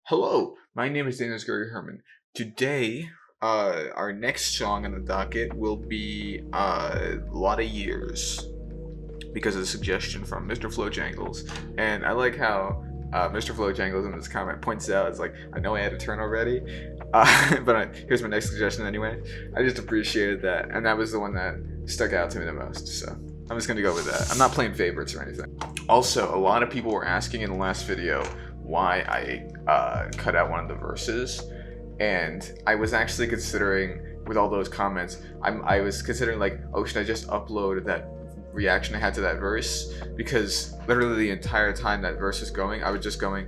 Hello, my name is Scuria-Herman. Today, our next song on the docket will be Lotta Years because of the suggestion from Mr. Flowjangles. And I like how Mr. Flowjangles in this comment points out, it's like, I know I had a turn already, here's my next suggestion anyway. I just appreciated that, and that was the one that stuck out to me the most, so I'm just gonna go with that. I'm not playing favorites or anything. Also, a lot of people were asking in the last video why I cut out one of the verses, and I was actually considering, with all those comments, I was considering like, oh, should I just upload that reaction I had to that verse? Because literally the entire time that verse was going, I was just going,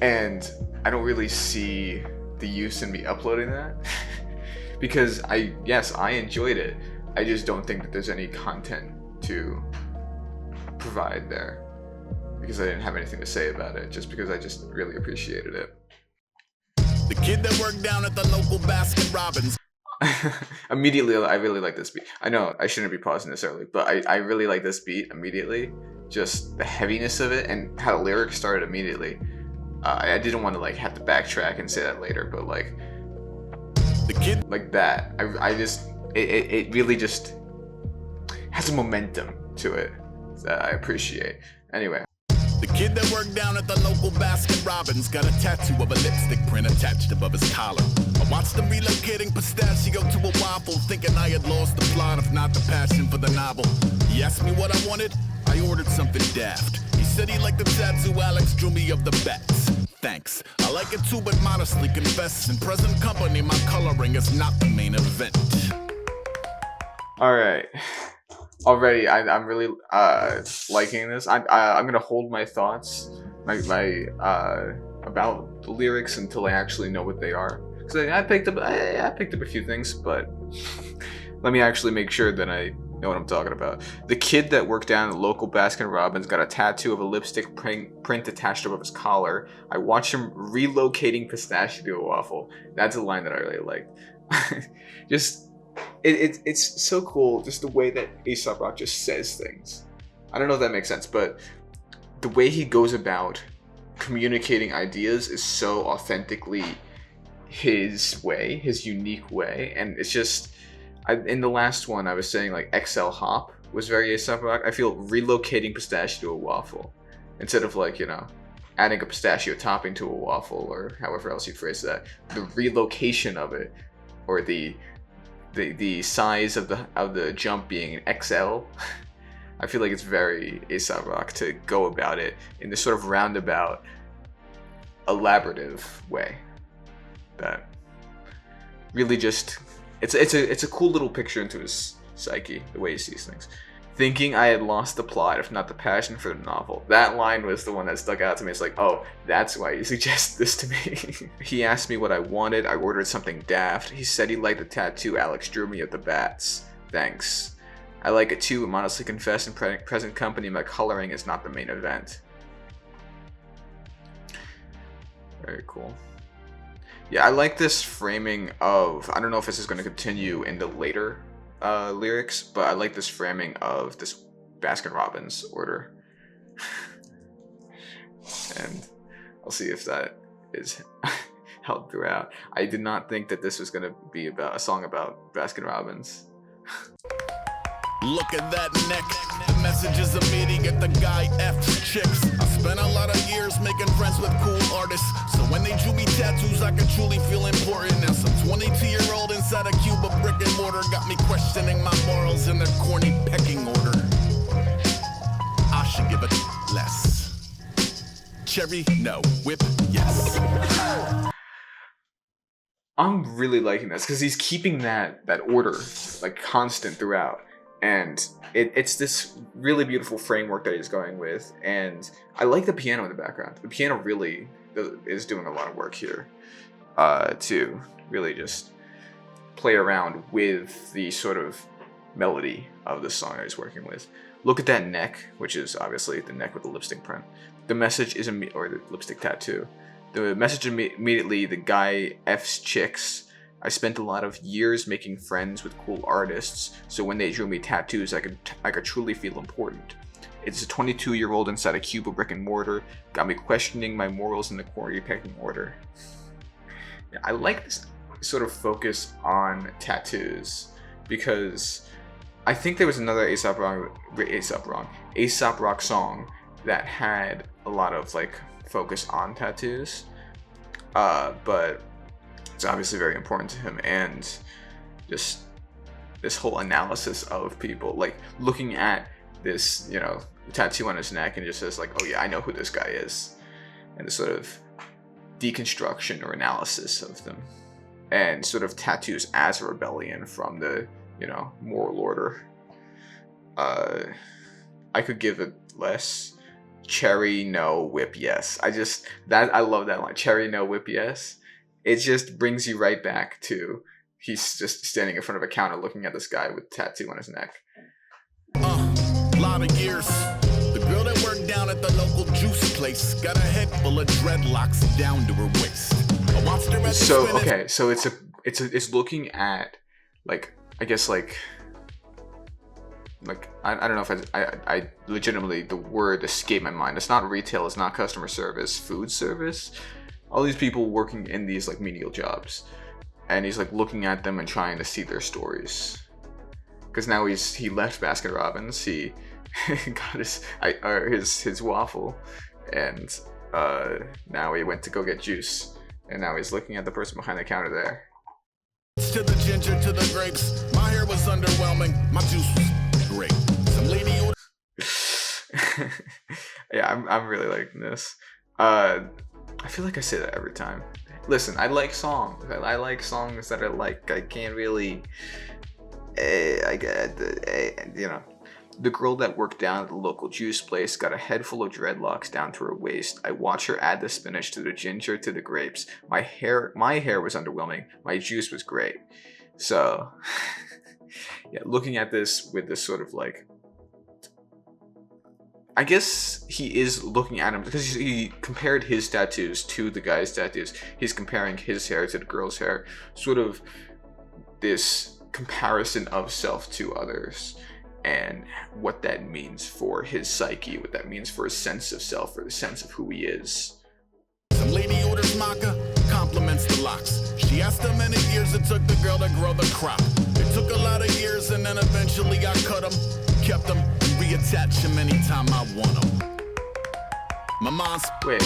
and I don't really see the use in me uploading that because yes, I enjoyed it. I just don't think that there's any content to provide there because I didn't have anything to say about it, just because I just really appreciated it. The kid that worked down at the local Baskin Robbins. Immediately, I really like this beat. I know I shouldn't be pausing this early, but I really like this beat immediately. Just the heaviness of it and how the lyrics started immediately. I didn't want to like have to backtrack and say that later, but like the kid like that. It really just has a momentum to it that I appreciate. Anyway. The kid that worked down at the local Baskin Robbins got a tattoo of a lipstick print attached above his collar. I watched him relocating pistachio to a waffle, thinking I had lost the plot, if not the passion for the novel. He asked me what I wanted, I ordered something daft. He said he liked the tattoo Alex drew me of the bats. Thanks. I like it too, but modestly confess, in present company my coloring is not the main event. Alright. Already, I'm really liking this. I'm gonna hold my thoughts, about the lyrics until I actually know what they are. Cause I picked up a few things, but let me actually make sure that I know what I'm talking about. The kid that worked down at the local Baskin Robbins got a tattoo of a lipstick print attached above his collar. I watched him relocating pistachio to a waffle. That's a line that I really liked. Just. It's so cool, just the way that Aesop Rock just says things. I don't know if that makes sense, but the way he goes about communicating ideas is so authentically his way, his unique way, and it's just, in the last one I was saying like XL Hop was very Aesop Rock. I feel relocating pistachio to a waffle, instead of like, you know, adding a pistachio topping to a waffle, or however else you phrase that. The relocation of it, or the size of the jump being an XL, I feel like it's very Aesop Rock to go about it in this sort of roundabout, elaborative way. That really just it's a cool little picture into his psyche, the way he sees things. Thinking I had lost the plot, if not the passion for the novel. That line was the one that stuck out to me. It's like, oh, that's why you suggest this to me. He asked me what I wanted. I ordered something daft. He said he liked the tattoo Alex drew me of the bats. Thanks. I like it too, but honestly confess in present company my coloring is not the main event. Very cool. Yeah, I like this framing of, I don't know if this is going to continue in the later lyrics, but I like this framing of this Baskin Robbins order. And I'll see if that is held throughout. I did not think that this was going to be about a song about Baskin Robbins. Look at that neck. The message is a meeting at the guy F's chicks. I spent a lot of years making friends with cool artists, so when they drew me tattoos I could truly feel important. Now some 22-year-old inside a cube of brick and mortar got me questioning my morals in their corny pecking order. I should give it less. Cherry, no. Whip, yes. I'm really liking this because he's keeping that order like constant throughout. And it's this really beautiful framework that he's going with, and I like the piano in the background. The piano really is doing a lot of work here to really just play around with the sort of melody of the song that he's working with. Look at that neck, which is obviously the neck with the lipstick print. The message is or the lipstick tattoo. The message immediately, the guy F's chicks. I spent a lot of years making friends with cool artists, so when they drew me tattoos, I could truly feel important. It's a 22-year-old inside a cube of brick and mortar. Got me questioning my morals in the quarry pecking order. Yeah, I like this sort of focus on tattoos because I think there was another Aesop Rock song that had a lot of like focus on tattoos, but it's obviously very important to him, and just this whole analysis of people, like looking at this, you know, tattoo on his neck and just says like, oh yeah, I know who this guy is, and the sort of deconstruction or analysis of them, and sort of tattoos as a rebellion from the, you know, moral order. I could give it less. Cherry no, whip yes. I love that line. Cherry no, whip yes. It just brings you right back to he's just standing in front of a counter looking at this guy with a tattoo on his neck. Lotta Years. The girl that worked down at the local juice place got a head full of dreadlocks down to her waist. I watched her So it's looking at, like, I guess like I don't know if I legitimately, the word escaped my mind. It's not retail, it's not customer service, food service. All these people working in these like menial jobs, and he's like looking at them and trying to see their stories. Because now he left Baskin Robbins, he got his waffle, and now he went to go get juice, and now he's looking at the person behind the counter there. To the ginger, to the grapes, my hair was underwhelming, my juice was great. Some lady ordered. Yeah, I'm really liking this. I feel like I say that every time. Listen, I like songs. I like songs that are like, I can't really, you know. The girl that worked down at the local juice place got a head full of dreadlocks down to her waist. I watched her add the spinach to the ginger to the grapes. My hair was underwhelming. My juice was great. So, yeah, looking at this with this sort of like, I guess he is looking at him because he compared his tattoos to the guy's tattoos. He's comparing his hair to the girl's hair. Sort of this comparison of self to others, and what that means for his psyche, what that means for his sense of self, or the sense of who he is. Some lady orders maca, compliments the locks. She asked how many years it took the girl to grow the crop. It took a lot of years, and then eventually I cut them, kept them, and reattached them anytime I want them. My mind's blown.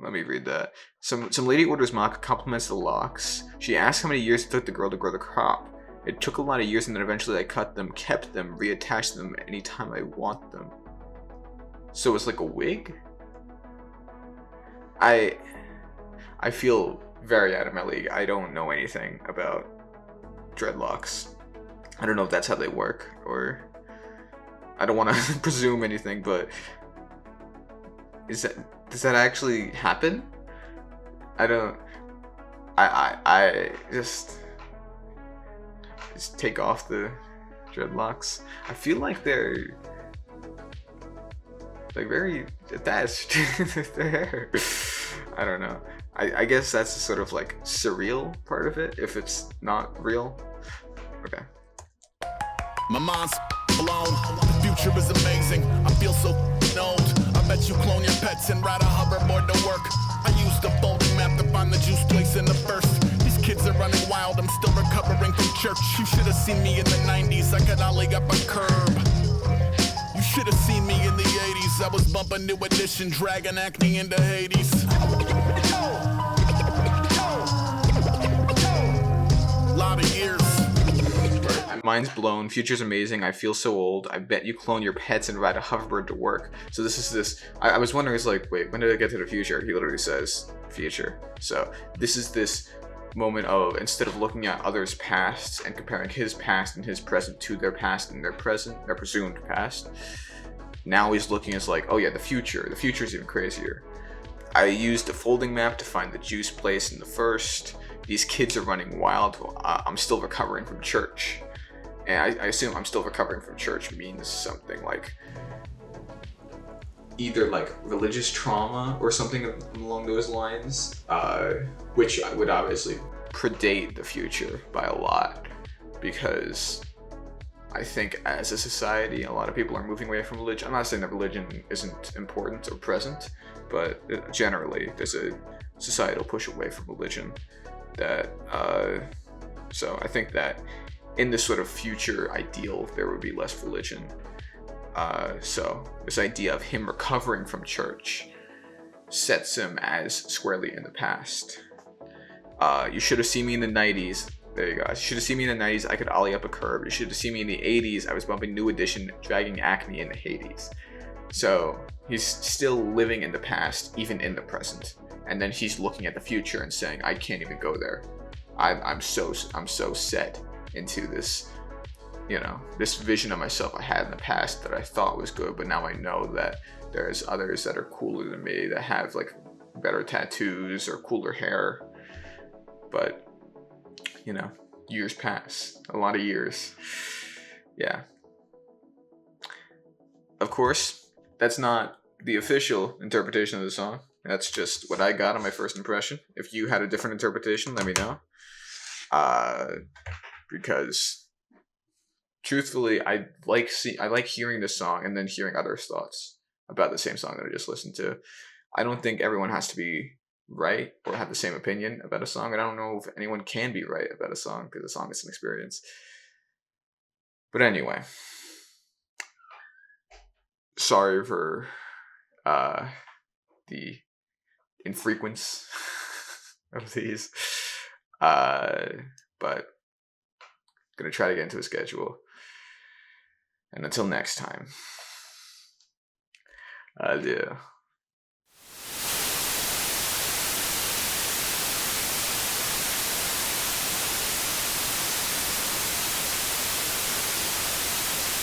Let me read that. Some lady orders maca, compliments the locks. She asked how many years it took the girl to grow the crop. It took a lot of years, and then eventually I cut them, kept them, reattached them anytime I want them. So it's like a wig? I feel very out of my league. I don't know anything about dreadlocks. I don't know if that's how they work, or I don't want to presume anything, but does that actually happen? I just take off the dreadlocks. I feel like they're like very attached to their hair. I don't know. I guess that's the sort of like surreal part of it, if it's not real. Okay. My mind's blown. The future is amazing. I feel so old. I bet you clone your pets and ride a hoverboard to work. I used a folding map to find the juice place in the first. These kids are running wild. I'm still recovering from church. You should have seen me in the 90s. I could ollie up a curb. You should have seen me in the 80s. I was bumping New Edition, dragging acne into Hades. Lotta Years. Mine's blown. Future's amazing. I feel so old. I bet you clone your pets and ride a hoverboard to work. So this is this. I was wondering, it's like, wait, when did I get to the future? He literally says future. So this is this moment of, instead of looking at others' pasts and comparing his past and his present to their past and their present, their presumed past, now he's looking as like, oh yeah, the future. The future is even crazier. I used a folding map to find the juice place in the first. These kids are running wild. I'm still recovering from church. And I assume I'm still recovering from church means something like either like religious trauma or something along those lines, which would obviously predate the future by a lot, because I think as a society, a lot of people are moving away from religion. I'm not saying that religion isn't important or present, but generally there's a societal push away from religion. That so I think that in this sort of future ideal, there would be less religion. So this idea of him recovering from church sets him as squarely in the past. You should have seen me in the 90s. There you go. You should have seen me in the 90s. I could ollie up a curb. You should have seen me in the 80s. I was bumping New Edition, dragging Acme in the Hades. So he's still living in the past, even in the present. And then he's looking at the future and saying, I can't even go there. I'm so set into this, this vision of myself I had in the past that I thought was good, but now I know that there's others that are cooler than me, that have like better tattoos or cooler hair. But years pass, a lot of years. Yeah. Of course, that's not the official interpretation of the song. That's just what I got on my first impression. If you had a different interpretation, let me know. Because truthfully, I like hearing this song and then hearing others' thoughts about the same song that I just listened to. I don't think everyone has to be right or have the same opinion about a song, and I don't know if anyone can be right about a song because a song is an experience. But anyway, sorry for the infrequence of these, but gonna try to get into a schedule. And until next time, adieu.